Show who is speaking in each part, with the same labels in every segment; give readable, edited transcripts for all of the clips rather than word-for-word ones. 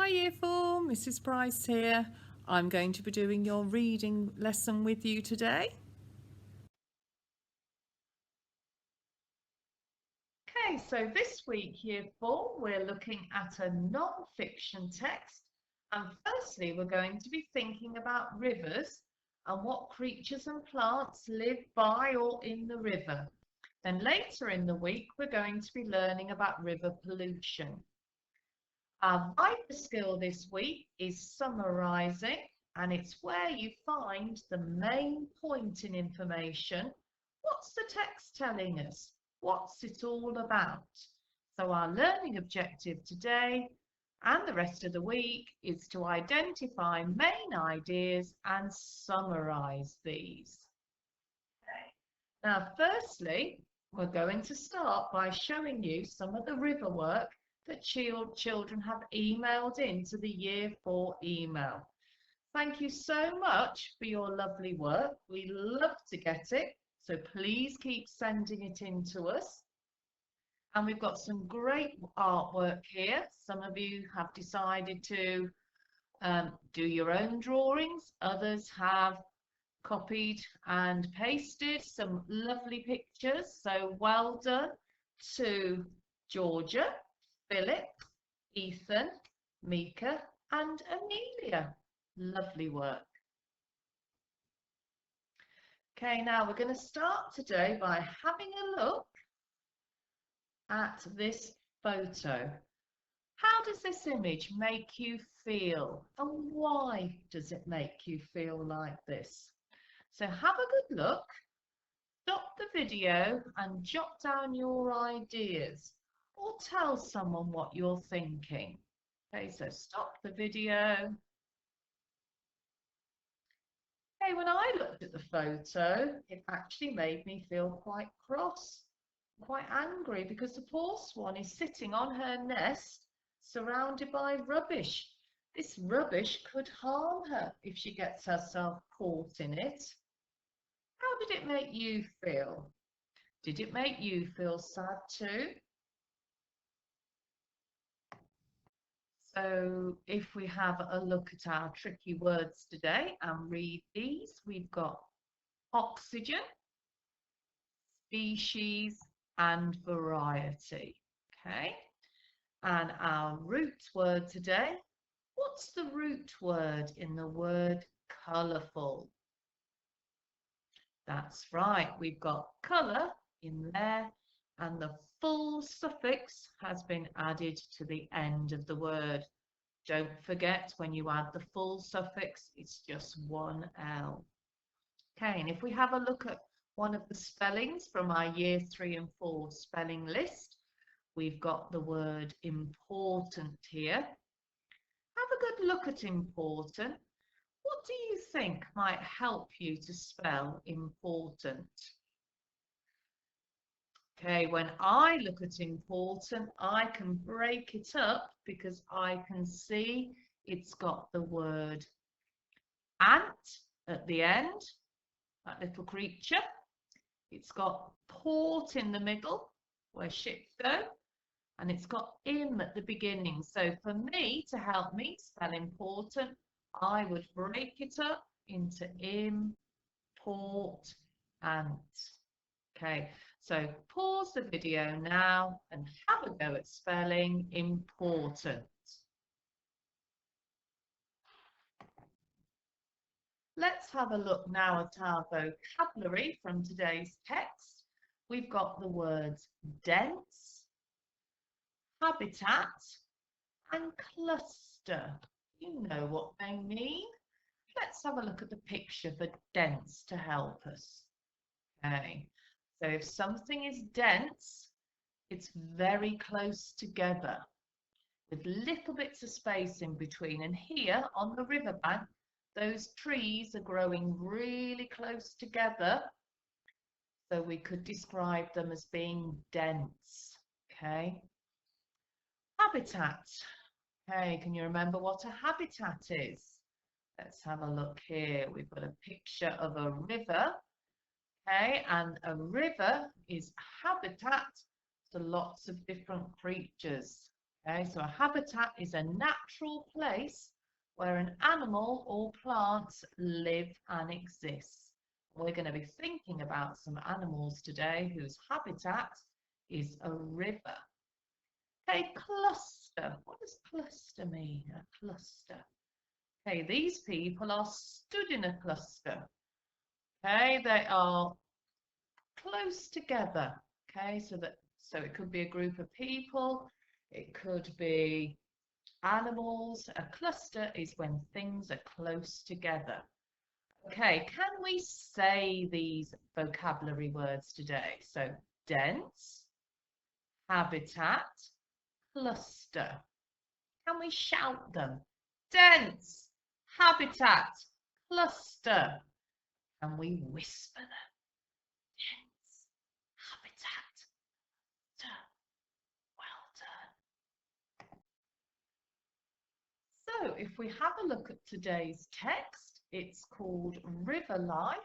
Speaker 1: Hi Year 4, Mrs Price here. I'm going to be doing your reading lesson with you today. Okay, so this week, Year 4, we're looking at a non-fiction text. And firstly, we're going to be thinking about rivers and what creatures and plants live by or in the river. Then later in the week, we're going to be learning about river pollution. Our Viper skill this week is summarising, and it's where you find the main point in information. What's the text telling us? What's it all about? So our learning objective today and the rest of the week is to identify main ideas and summarise these. Okay. Now, firstly, we're going to start by showing you some of the river work that children have emailed into the Year 4 email. Thank you so much for your lovely work. We love to get it, so please keep sending it in to us. And we've got some great artwork here. Some of you have decided to do your own drawings. Others have copied and pasted some lovely pictures. So well done to Georgia, Philip, Ethan, Mika and Amelia. Lovely work. Okay, now we're going to start today by having a look at this photo. How does this image make you feel, and why does it make you feel like this? So have a good look, stop the video and jot down your ideas or tell someone what you're thinking. Okay, so stop the video. Okay, when I looked at the photo, it actually made me feel quite cross, quite angry, because the poor swan is sitting on her nest surrounded by rubbish. This rubbish could harm her if she gets herself caught in it. How did it make you feel? Did it make you feel sad too? So if we have a look at our tricky words today and read these, we've got oxygen, species and variety. Okay, and our root word today, what's the root word in the word colourful? That's right, we've got colour in there and the full suffix has been added to the end of the word. Don't forget, when you add the full suffix, it's just one L. Okay, and if we have a look at one of the spellings from our Year 3 and 4 spelling list, we've got the word important here. Have a good look at important. What do you think might help you to spell important? Okay, when I look at important, I can break it up because I can see it's got the word ant at the end, that little creature. It's got port in the middle, where ships go, and it's got im at the beginning. So for me, to help me spell important, I would break it up into im, port, ant. Okay, so pause the video now and have a go at spelling important. Let's have a look now at our vocabulary from today's text. We've got the words dense, habitat and cluster. You know what they mean. Let's have a look at the picture for dense to help us. Okay, so if something is dense, it's very close together with little bits of space in between. And here on the riverbank, those trees are growing really close together. So we could describe them as being dense. Okay. Habitat. Okay, can you remember what a habitat is? Let's have a look here. We've got a picture of a river. Okay, and a river is a habitat to lots of different creatures. Okay, so a habitat is a natural place where an animal or plants live and exist. We're going to be thinking about some animals today whose habitat is a river. Okay, cluster. What does cluster mean? A cluster. Okay, these people are stood in a cluster. Okay, they are close together. Okay, so it could be a group of people, it could be animals. A cluster is when things are close together. Okay, can we say these vocabulary words today? So dense, habitat, cluster. Can we shout them? Dense, habitat, cluster. Can we whisper them? Dense, habitat, cluster. Well done. So if we have a look at today's text, it's called River Life,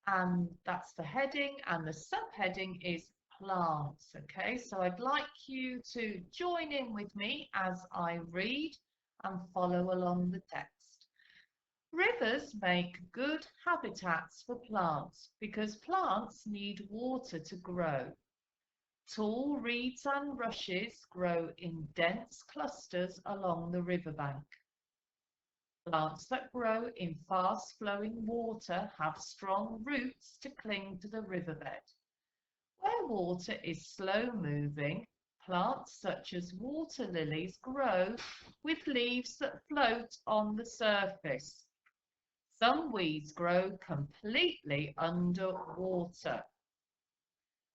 Speaker 1: and that's the heading, and the subheading is plants. Okay, so I'd like you to join in with me as I read and follow along the text. Rivers make good habitats for plants because plants need water to grow. Tall reeds and rushes grow in dense clusters along the riverbank. Plants that grow in fast-flowing water have strong roots to cling to the riverbed. Where water is slow-moving, plants such as water lilies grow with leaves that float on the surface. Some weeds grow completely underwater.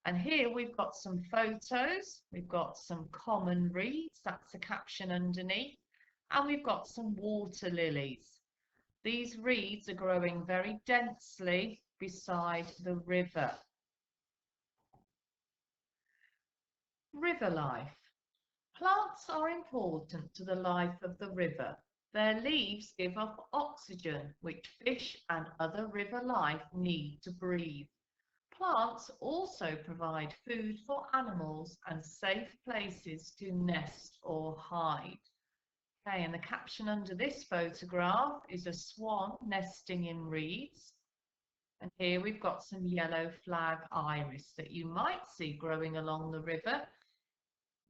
Speaker 1: And here we've got some photos. We've got some common reeds, that's the caption underneath, and we've got some water lilies. These reeds are growing very densely beside the river. River life. Plants are important to the life of the river. Their leaves give off oxygen, which fish and other river life need to breathe. Plants also provide food for animals and safe places to nest or hide. Okay, and the caption under this photograph is a swan nesting in reeds. And here we've got some yellow flag iris that you might see growing along the river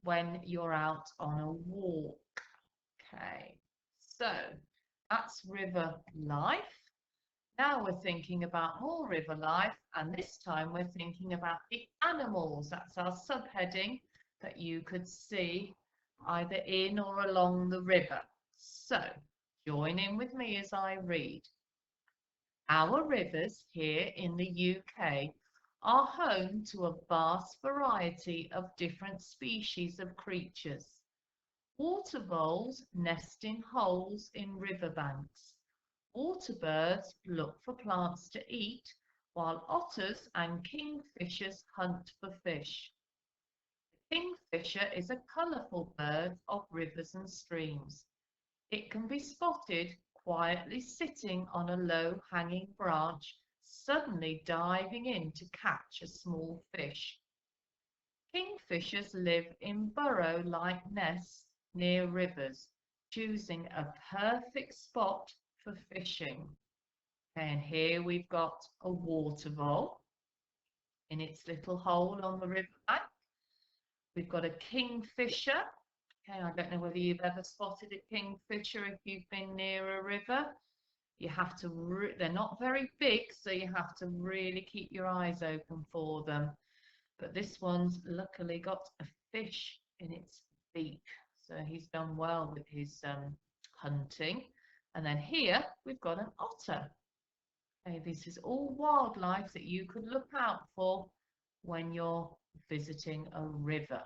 Speaker 1: when you're out on a walk. Okay, so that's river life. Now we're thinking about more river life, and this time we're thinking about the animals. That's our subheading that you could see either in or along the river. So join in with me as I read. Our rivers here in the UK are home to a vast variety of different species of creatures. Water voles nest in holes in riverbanks. Water birds look for plants to eat, while otters and kingfishers hunt for fish. The kingfisher is a colourful bird of rivers and streams. It can be spotted quietly sitting on a low hanging branch, suddenly diving in to catch a small fish. Kingfishers live in burrow-like nests near rivers, choosing a perfect spot for fishing. And here we've got a water vole in its little hole on the riverbank. We've got a kingfisher. Okay, I don't know whether you've ever spotted a kingfisher if you've been near a river. You have to, they're not very big, so you have to really keep your eyes open for them. But this one's luckily got a fish in its beak, so he's done well with his hunting. And then here we've got an otter. Okay, this is all wildlife that you could look out for when you're visiting a river.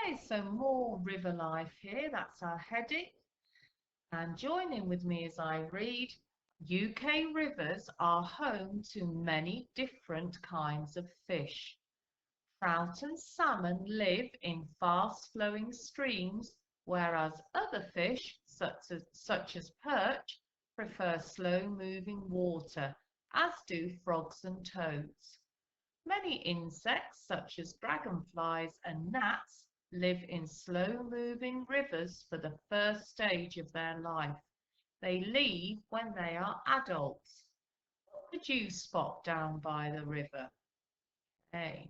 Speaker 1: Okay, so more river life here, that's our heading. And join in with me as I read. UK rivers are home to many different kinds of fish. Trout and salmon live in fast-flowing streams, whereas other fish, such as perch, prefer slow-moving water, as do frogs and toads. Many insects, such as dragonflies and gnats, live in slow-moving rivers for the first stage of their life. They leave when they are adults. What did you spot down by the river? Hey,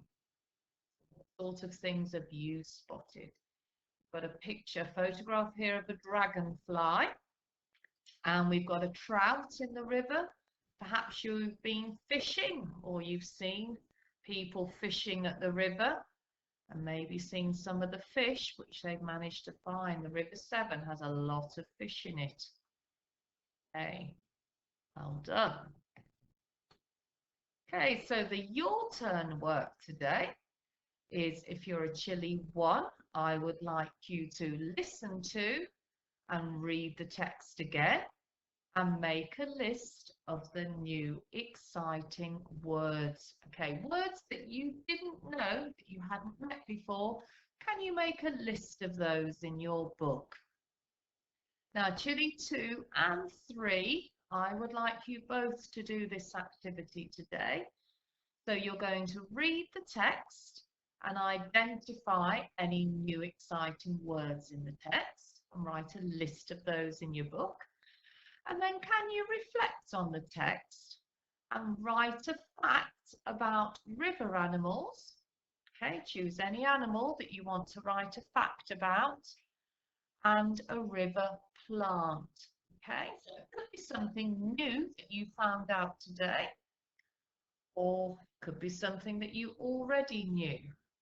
Speaker 1: what sort of things have you spotted? Got a photograph here of a dragonfly, and we've got a trout in the river. Perhaps you've been fishing or you've seen people fishing at the river and maybe seen some of the fish which they've managed to find. The River Severn has a lot of fish in it. Okay, well done. Okay, so the your turn work today is, if you're a Chile 1, I would like you to listen to and read the text again and make a list of the new exciting words. Okay, words that you didn't know, that you hadn't met before. Can you make a list of those in your book? Now, Chile 2 and 3, I would like you both to do this activity today. So you're going to read the text and identify any new exciting words in the text and write a list of those in your book. And then can you reflect on the text and write a fact about river animals? Okay, choose any animal that you want to write a fact about and a river plant. Okay, so it could be something new that you found out today, or it could be something that you already knew.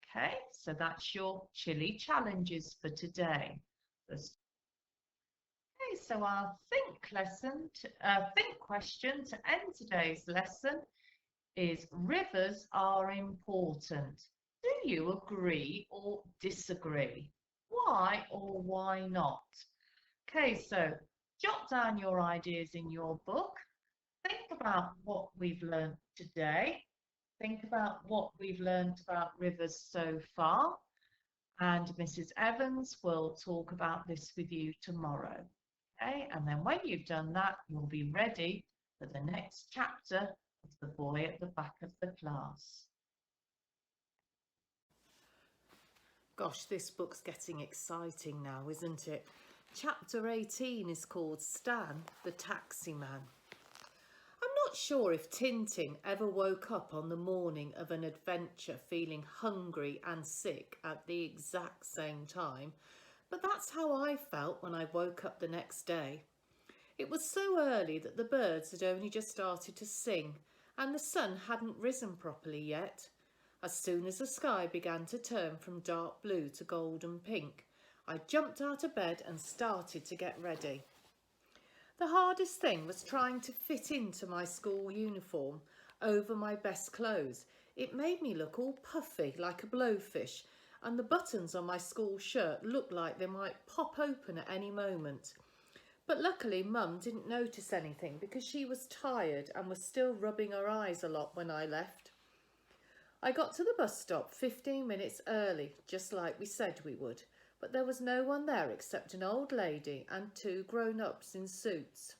Speaker 1: Okay, so that's your Chile challenges for today. Okay, so our think question to end today's lesson is: rivers are important. Do you agree or disagree? Why or why not? Okay, so jot down your ideas in your book. Think about what we've learned today. Think about what we've learned about rivers so far. And Mrs. Evans will talk about this with you tomorrow. Okay, and then when you've done that, you'll be ready for the next chapter of The Boy at the Back of the Class.
Speaker 2: Gosh, this book's getting exciting now, isn't it? Chapter 18 is called Stan the Taxi Man. I'm not sure if Tintin ever woke up on the morning of an adventure feeling hungry and sick at the exact same time, but that's how I felt when I woke up the next day. It was so early that the birds had only just started to sing, and the sun hadn't risen properly yet. As soon as the sky began to turn from dark blue to golden pink, I jumped out of bed and started to get ready. The hardest thing was trying to fit into my school uniform over my best clothes. It made me look all puffy like a blowfish, and the buttons on my school shirt looked like they might pop open at any moment. But luckily Mum didn't notice anything because she was tired and was still rubbing her eyes a lot when I left. I got to the bus stop 15 minutes early, just like we said we would, but there was no one there except an old lady and 2 grown-ups in suits.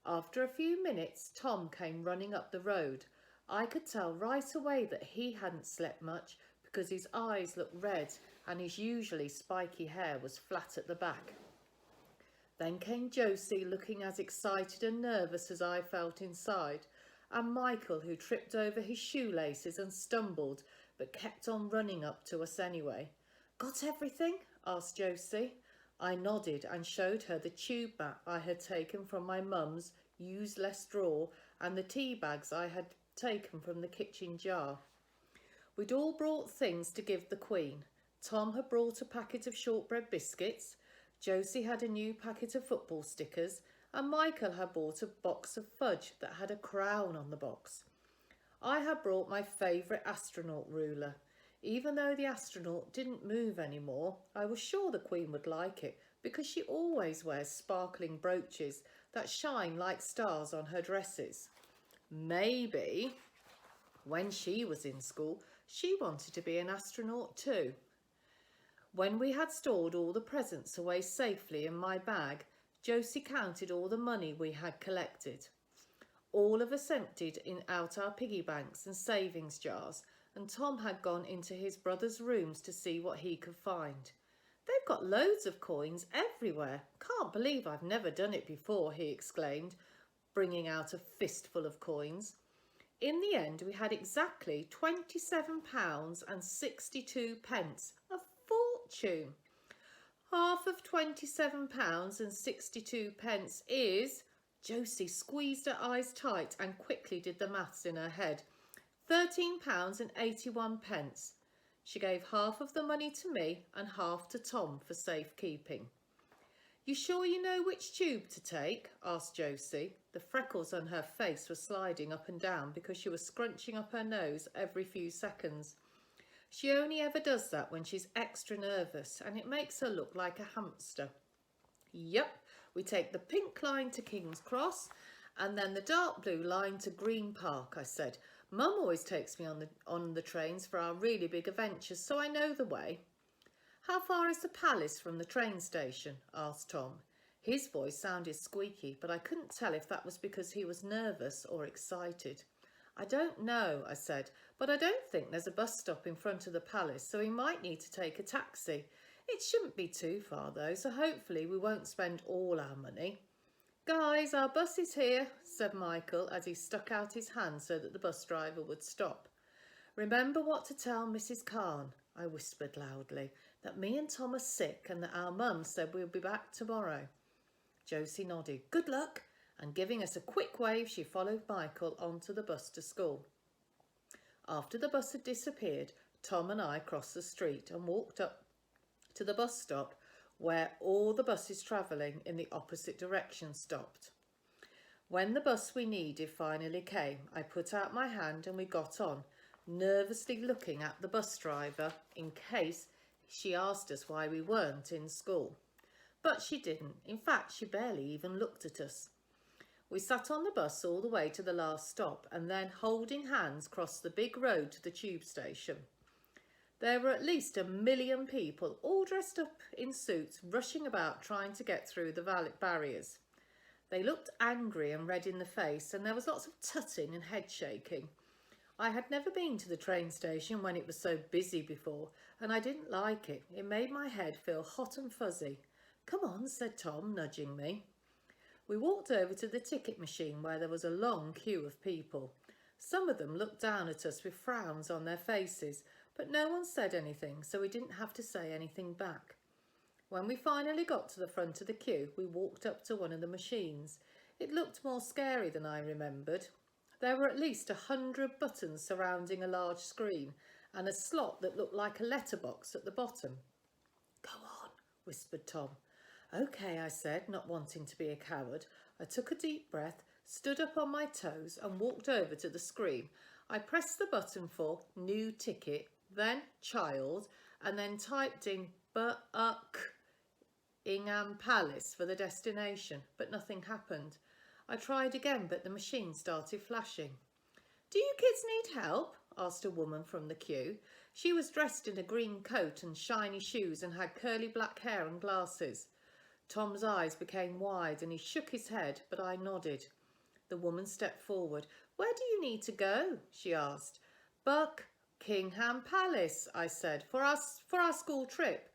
Speaker 2: After a few minutes, Tom came running up the road. I could tell right away that he hadn't slept much because his eyes looked red and his usually spiky hair was flat at the back. Then came Josie, looking as excited and nervous as I felt inside, and Michael, who tripped over his shoelaces and stumbled, but kept on running up to us anyway. "Got everything?" asked Josie. I nodded and showed her the tube mat I had taken from my mum's useless drawer and the tea bags I had taken from the kitchen jar. We'd all brought things to give the Queen. Tom had brought a packet of shortbread biscuits, Josie had a new packet of football stickers, and Michael had bought a box of fudge that had a crown on the box. I had brought my favourite astronaut ruler. Even though the astronaut didn't move anymore, I was sure the Queen would like it because she always wears sparkling brooches that shine like stars on her dresses. Maybe, when she was in school, she wanted to be an astronaut too. When we had stored all the presents away safely in my bag, Josie counted all the money we had collected. All of us emptied out our piggy banks and savings jars and Tom had gone into his brother's rooms to see what he could find. "They've got loads of coins everywhere. Can't believe I've never done it before," he exclaimed, bringing out a fistful of coins. In the end, we had exactly £27.62, a fortune. Half of £27.62 is, Josie squeezed her eyes tight and quickly did the maths in her head, £13.81. She gave half of the money to me and half to Tom for safekeeping. "You sure you know which tube to take?" asked Josie. The freckles on her face were sliding up and down because she was scrunching up her nose every few seconds. She only ever does that when she's extra nervous, and it makes her look like a hamster. "Yep, we take the pink line to King's Cross and then the dark blue line to Green Park," I said. "Mum always takes me on the trains for our really big adventures, so I know the way." "How far is the palace from the train station?" asked Tom. His voice sounded squeaky, but I couldn't tell if that was because he was nervous or excited. "I don't know," I said, "but I don't think there's a bus stop in front of the palace, so we might need to take a taxi. It shouldn't be too far though, so hopefully we won't spend all our money." "Guys, our bus is here," said Michael as he stuck out his hand so that the bus driver would stop. "Remember what to tell Mrs. Khan," I whispered loudly, "that me and Tom are sick and that our mum said we'll be back tomorrow." Josie nodded. "Good luck," and giving us a quick wave, she followed Michael onto the bus to school. After the bus had disappeared, Tom and I crossed the street and walked up to the bus stop where all the buses travelling in the opposite direction stopped. When the bus we needed finally came, I put out my hand and we got on, nervously looking at the bus driver in case she asked us why we weren't in school. But she didn't. In fact, she barely even looked at us. We sat on the bus all the way to the last stop and then, holding hands, crossed the big road to the tube station. There were at least 1 million people, all dressed up in suits, rushing about trying to get through the barriers. They looked angry and red in the face, and there was lots of tutting and head shaking. I had never been to the train station when it was so busy before, and I didn't like it. It made my head feel hot and fuzzy. "Come on," said Tom, nudging me. We walked over to the ticket machine where there was a long queue of people. Some of them looked down at us with frowns on their faces, but no one said anything, so we didn't have to say anything back. When we finally got to the front of the queue, we walked up to one of the machines. It looked more scary than I remembered. There were at least 100 buttons surrounding a large screen and a slot that looked like a letterbox at the bottom. "Go on," whispered Tom. "Okay," I said, not wanting to be a coward. I took a deep breath, stood up on my toes and walked over to the screen. I pressed the button for New Ticket, then Child, and then typed in Buckingham Palace for the destination, but nothing happened. I tried again, but the machine started flashing. "Do you kids need help?" asked a woman from the queue. She was dressed in a green coat and shiny shoes and had curly black hair and glasses. Tom's eyes became wide and he shook his head, but I nodded. The woman stepped forward. "Where do you need to go?" she asked. "Buckingham Palace," I said, for our school trip.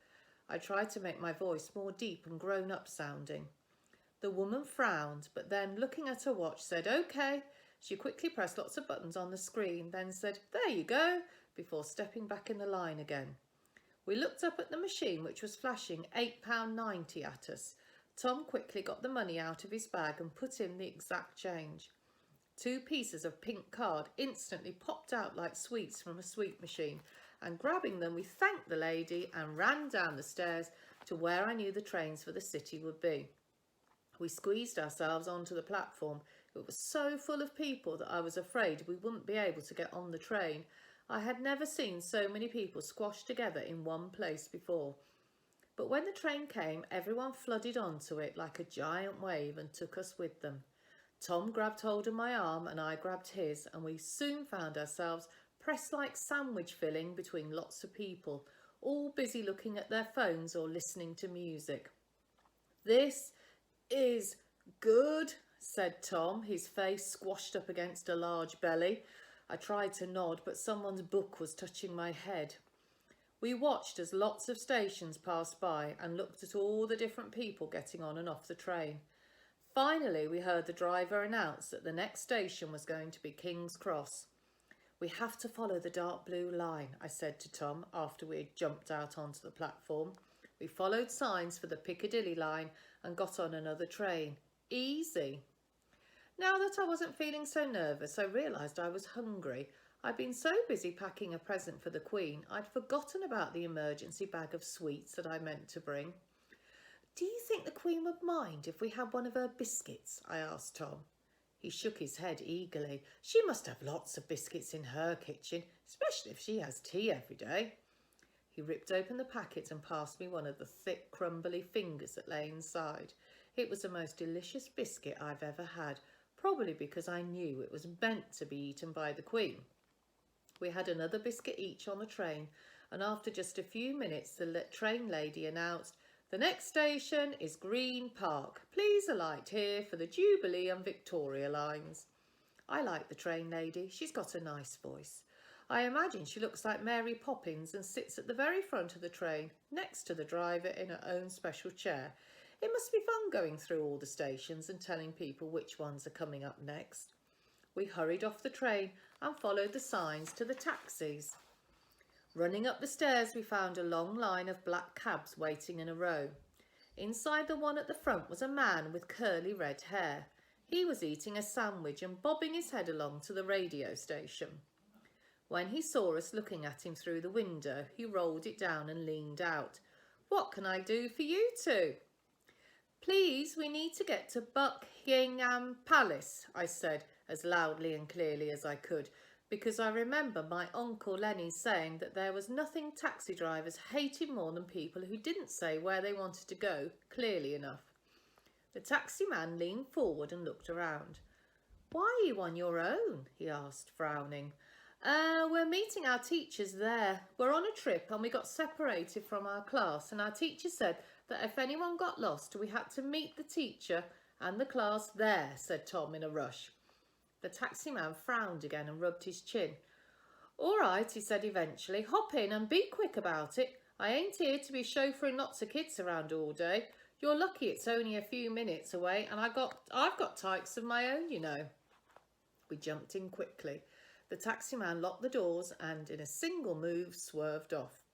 Speaker 2: I tried to make my voice more deep and grown-up sounding. The woman frowned, but then, looking at her watch, said, "Okay." She quickly pressed lots of buttons on the screen, then said, "There you go," before stepping back in the line again. We looked up at the machine, which was flashing £8.90 at us. Tom quickly got the money out of his bag and put in the exact change. 2 pieces of pink card instantly popped out like sweets from a sweet machine, and grabbing them we thanked the lady and ran down the stairs to where I knew the trains for the city would be. We squeezed ourselves onto the platform. It was so full of people that I was afraid we wouldn't be able to get on the train. I had never seen so many people squashed together in one place before. But when the train came, everyone flooded onto it like a giant wave and took us with them. Tom grabbed hold of my arm and I grabbed his, and we soon found ourselves pressed like sandwich filling between lots of people, all busy looking at their phones or listening to music. "This is good," said Tom, his face squashed up against a large belly. I tried to nod, but someone's book was touching my head. We watched as lots of stations passed by and looked at all the different people getting on and off the train. Finally, we heard the driver announce that the next station was going to be King's Cross. "We have to follow the dark blue line," I said to Tom after we had jumped out onto the platform. We followed signs for the Piccadilly line and got on another train. Easy. Now that I wasn't feeling so nervous, I realised I was hungry. I'd been so busy packing a present for the Queen, I'd forgotten about the emergency bag of sweets that I meant to bring. "Do you think the Queen would mind if we had one of her biscuits?" I asked Tom. He shook his head eagerly. "She must have lots of biscuits in her kitchen, especially if she has tea every day." He ripped open the packet and passed me one of the thick, crumbly fingers that lay inside. It was the most delicious biscuit I've ever had, probably because I knew it was meant to be eaten by the Queen. We had another biscuit each on the train, and after just a few minutes the train lady announced, "The next station is Green Park. Please alight here for the Jubilee and Victoria lines." I like the train lady. She's got a nice voice. I imagine she looks like Mary Poppins and sits at the very front of the train, next to the driver in her own special chair. It must be fun going through all the stations and telling people which ones are coming up next. We hurried off the train and followed the signs to the taxis. Running up the stairs, we found a long line of black cabs waiting in a row. Inside the one at the front was a man with curly red hair. He was eating a sandwich and bobbing his head along to the radio station. When he saw us looking at him through the window, he rolled it down and leaned out. "What can I do for you two?" "Please, we need to get to Buckingham Palace," I said as loudly and clearly as I could, because I remember my Uncle Lenny saying that there was nothing taxi drivers hated more than people who didn't say where they wanted to go clearly enough. The taxi man leaned forward and looked around. "Why are you on your own?" he asked, frowning. We're meeting our teachers there. We're on a trip and we got separated from our class, and our teacher said that if anyone got lost, we had to meet the teacher and the class there," said Tom in a rush. The taxi man frowned again and rubbed his chin. "All right," he said eventually. "Hop in and be quick about it. I ain't here to be chauffeuring lots of kids around all day. You're lucky it's only a few minutes away, and I've got tykes of my own, you know." We jumped in quickly. The taxi man locked the doors and, in a single move, swerved off.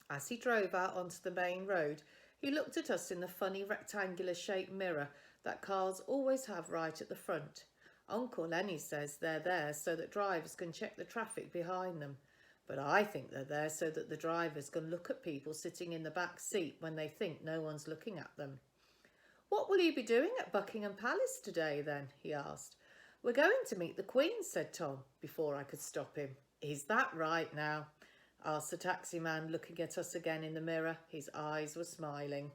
Speaker 2: As he drove out onto the main road, he looked at us in the funny rectangular-shaped mirror that cars always have right at the front. Uncle Lenny says they're there so that drivers can check the traffic behind them, but I think they're there so that the drivers can look at people sitting in the back seat when they think no one's looking at them. "What will you be doing at Buckingham Palace today, then?" he asked. "We're going to meet the Queen," said Tom, before I could stop him. "Is that right now?" asked the taxi man, looking at us again in the mirror. His eyes were smiling.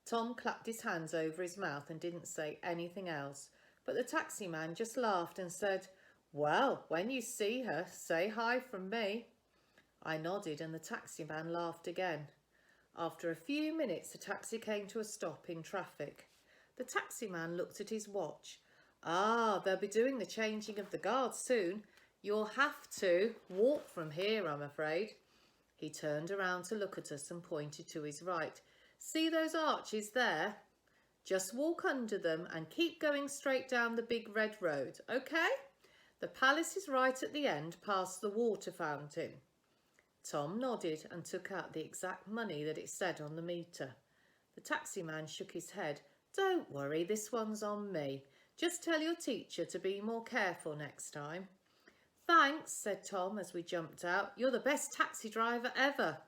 Speaker 2: Tom clapped his hands over his mouth and didn't say anything else, but the taxi man just laughed and said, "Well, when you see her, say hi from me." I nodded and the taxi man laughed again. After a few minutes, the taxi came to a stop in traffic. The taxi man looked at his watch. "They'll be doing the changing of the guards soon. You'll have to walk from here, I'm afraid." He turned around to look at us and pointed to his right. "See those arches there? Just walk under them and keep going straight down the big red road, okay? The palace is right at the end, past the water fountain." Tom nodded and took out the exact money that it said on the meter. The taxi man shook his head. "Don't worry, this one's on me. Just tell your teacher to be more careful next time." "Thanks," said Tom as we jumped out. "You're the best taxi driver ever."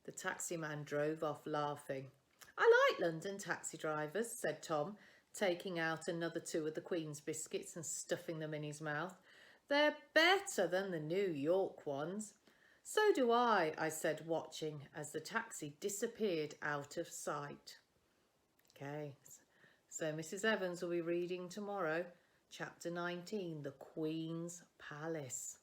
Speaker 2: The taxi man drove off laughing. "I like London taxi drivers," said Tom, taking out another two of the Queen's biscuits and stuffing them in his mouth. "They're better than the New York ones." "So do I said, watching as the taxi disappeared out of sight. Okay, so Mrs. Evans will be reading tomorrow, chapter 19, The Queen's Palace.